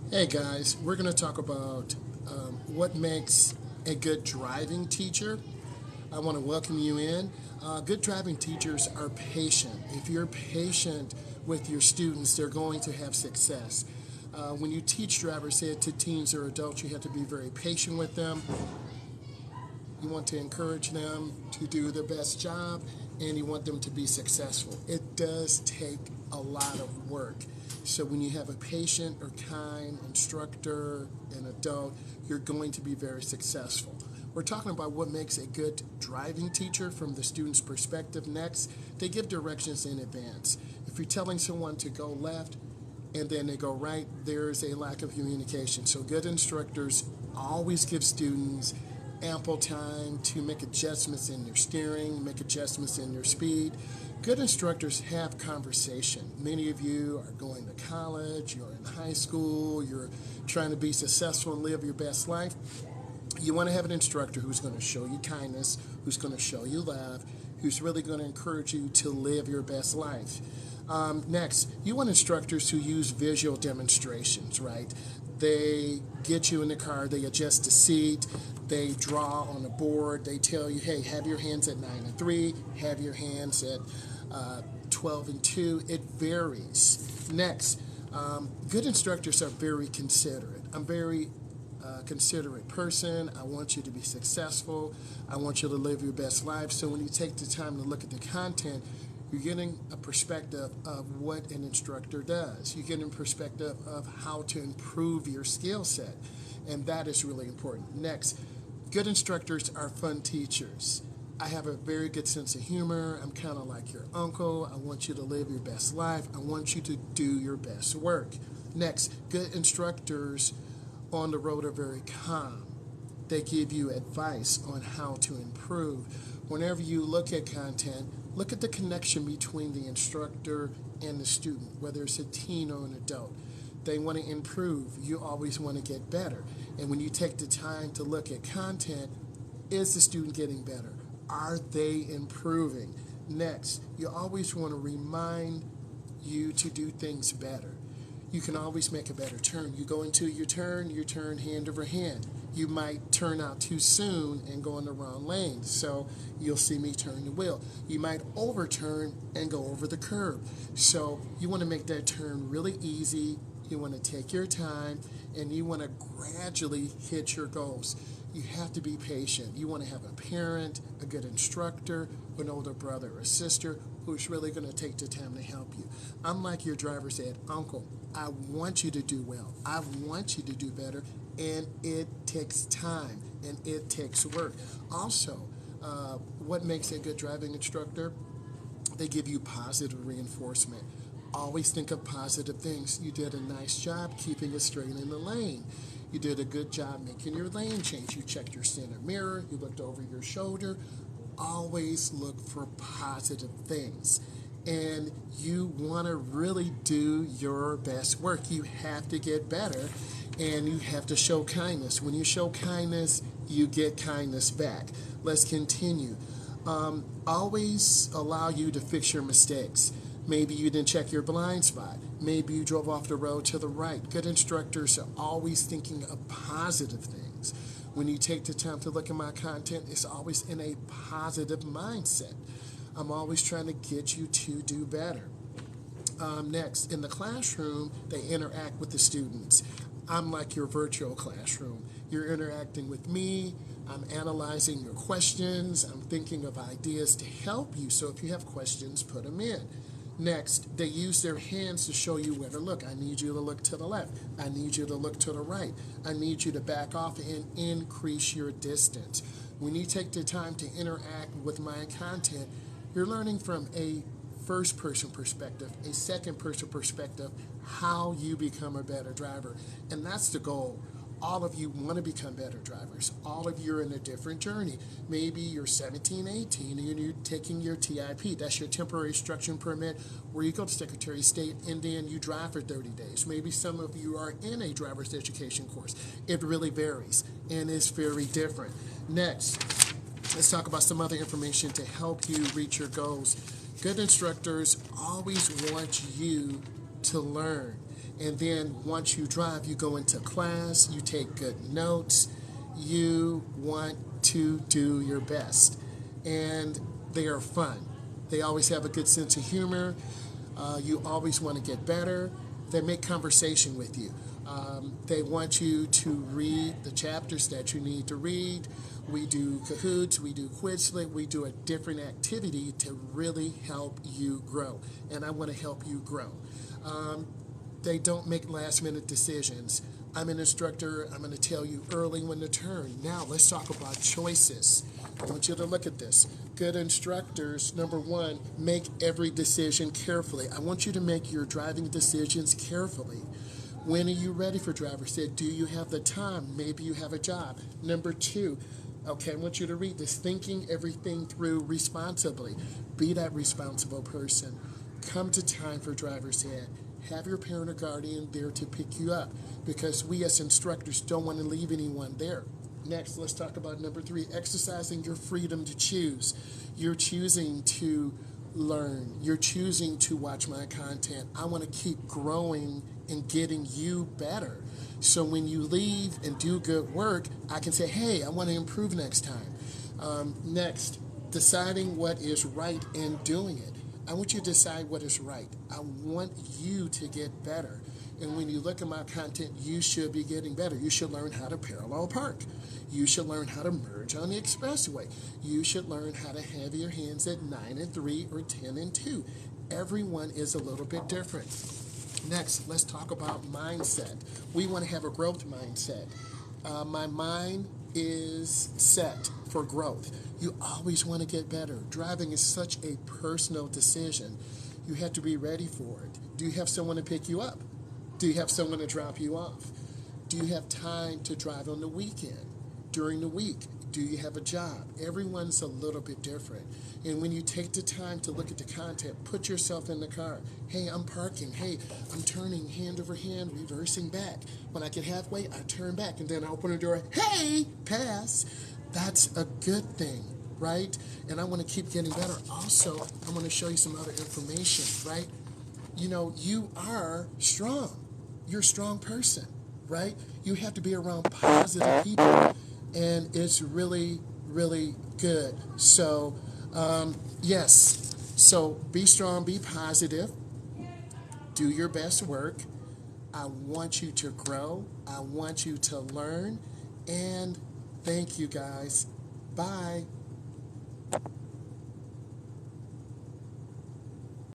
Hey guys, we're going to talk about what makes a good driving teacher. I want to welcome you in. Good driving teachers are patient. If you're patient with your students, they're going to have success. When you teach drivers, say it to teens or adults, you have to be very patient with them. You want to encourage them to do their best job, and you want them to be successful. It does take a lot of work. So when you have a patient or kind instructor, an adult, you're going to be very successful. We're talking about what makes a good driving teacher from the student's perspective. Next, they give directions in advance. If you're telling someone to go left and then they go right, there's a lack of communication. So good instructors always give students ample time to make adjustments in their steering, make adjustments in their speed. Good instructors have conversation. Many of you are going to college, you're in high school, you're trying to be successful and live your best life. You want to have an instructor who's going to show you kindness, who's going to show you love, who's really going to encourage you to live your best life. Next, you want instructors who use visual demonstrations, right? They get you in the car, they adjust the seat, they draw on the board, they tell you, hey, have your hands at 9 and 3, have your hands at 12 and 2. It varies. Next, good instructors are very considerate. I'm very considerate person. I want you to be successful. I want you to live your best life. So when you take the time to look at the content, you're getting a perspective of what an instructor does. You're getting a perspective of how to improve your skill set. And that is really important. Next, good instructors are fun teachers. I have a very good sense of humor. I'm kind of like your uncle. I want you to live your best life. I want you to do your best work. Next, good instructors on the road are very calm. They give you advice on how to improve. Whenever you look at content, look at the connection between the instructor and the student, whether it's a teen or an adult. They want to improve. You always want to get better. And when you take the time to look at content, is the student getting better? Are they improving? Next, you always want to remind you to do things better. You can always make a better turn. You go into your turn hand over hand. You might turn out too soon and go in the wrong lane, so you'll see me turn the wheel. You might overturn and go over the curb. So you want to make that turn really easy. You want to take your time, and you want to gradually hit your goals. You have to be patient. You want to have a parent, a good instructor, an older brother or sister who's really going to take the time to help you. I'm like your driver said, Uncle, I want you to do well. I want you to do better, and it takes time, and it takes work. Also, what makes a good driving instructor? They give you positive reinforcement. Always think of positive things. You did a nice job keeping it straight in the lane. You did a good job making your lane change. You checked your center mirror. You looked over your shoulder. Always look for positive things. And you want to really do your best work. You have to get better, and you have to show kindness. When you show kindness, you get kindness back. Let's continue. Always allow you to fix your mistakes. Maybe you didn't check your blind spot. Maybe you drove off the road to the right. Good instructors are always thinking of positive things. When you take the time to look at my content, it's always in a positive mindset. I'm always trying to get you to do better. Next, in the classroom, they interact with the students. I'm like your virtual classroom. You're interacting with me. I'm analyzing your questions. I'm thinking of ideas to help you. So if you have questions, put them in. Next, they use their hands to show you where to look. I need you to look to the left. I need you to look to the right. I need you to back off and increase your distance. When you take the time to interact with my content, you're learning from a first person perspective, a second person perspective, how you become a better driver. And that's the goal. All of you want to become better drivers. All of you are in a different journey. Maybe you're 17, 18, and you're taking your TIP. That's your temporary instruction permit, where you go to Secretary of State and then you drive for 30 days. Maybe some of you are in a driver's education course. It really varies, and it's very different. Next, let's talk about some other information to help you reach your goals. Good instructors always want you to learn. And then once you drive, you go into class, you take good notes, you want to do your best. And they are fun. They always have a good sense of humor. You always want to get better. They make conversation with you. They want you to read the chapters that you need to read. We do Kahoots, we do Quizlet, we do a different activity to really help you grow. And I want to help you grow. They don't make last minute decisions. I'm an instructor. I'm going to tell you early when to turn. Now let's talk about choices. I want you to look at this. Good instructors, number one, make every decision carefully. I want you to make your driving decisions carefully. When are you ready for driver's ed? Do you have the time? Maybe you have a job. Number two, okay, I want you to read this. Thinking everything through responsibly. Be that responsible person. Come to time for driver's ed. Have your parent or guardian there to pick you up because we as instructors don't want to leave anyone there. Next, let's talk about number three, exercising your freedom to choose. You're choosing to learn. You're choosing to watch my content. I want to keep growing and getting you better. So when you leave and do good work, I can say, hey, I want to improve next time. Next, deciding what is right and doing it. I want you to decide what is right. I want you to get better. And when you look at my content, you should be getting better. You should learn how to parallel park. You should learn how to merge on the expressway. You should learn how to have your hands at 9 and 3 or 10 and 2. Everyone is a little bit different. Next, let's talk about mindset. We want to have a growth mindset. My mind is set for growth. You always want to get better. Driving is such a personal decision. You have to be ready for it. Do you have someone to pick you up? Do you have someone to drop you off? Do you have time to drive on the weekend? During the week? Do you have a job? Everyone's a little bit different. And when you take the time to look at the content, put yourself in the car. Hey, I'm parking. Hey, I'm turning hand over hand, reversing back. When I get halfway, I turn back and then I open the door. Hey, pass. That's a good thing, right? And I want to keep getting better. Also, I want to show you some other information, right? You know, you are strong. You're a strong person, right? You have to be around positive people. And it's really, really good. So, yes. So be strong, be positive. Do your best work. I want you to grow. I want you to learn. And thank you, guys. Bye.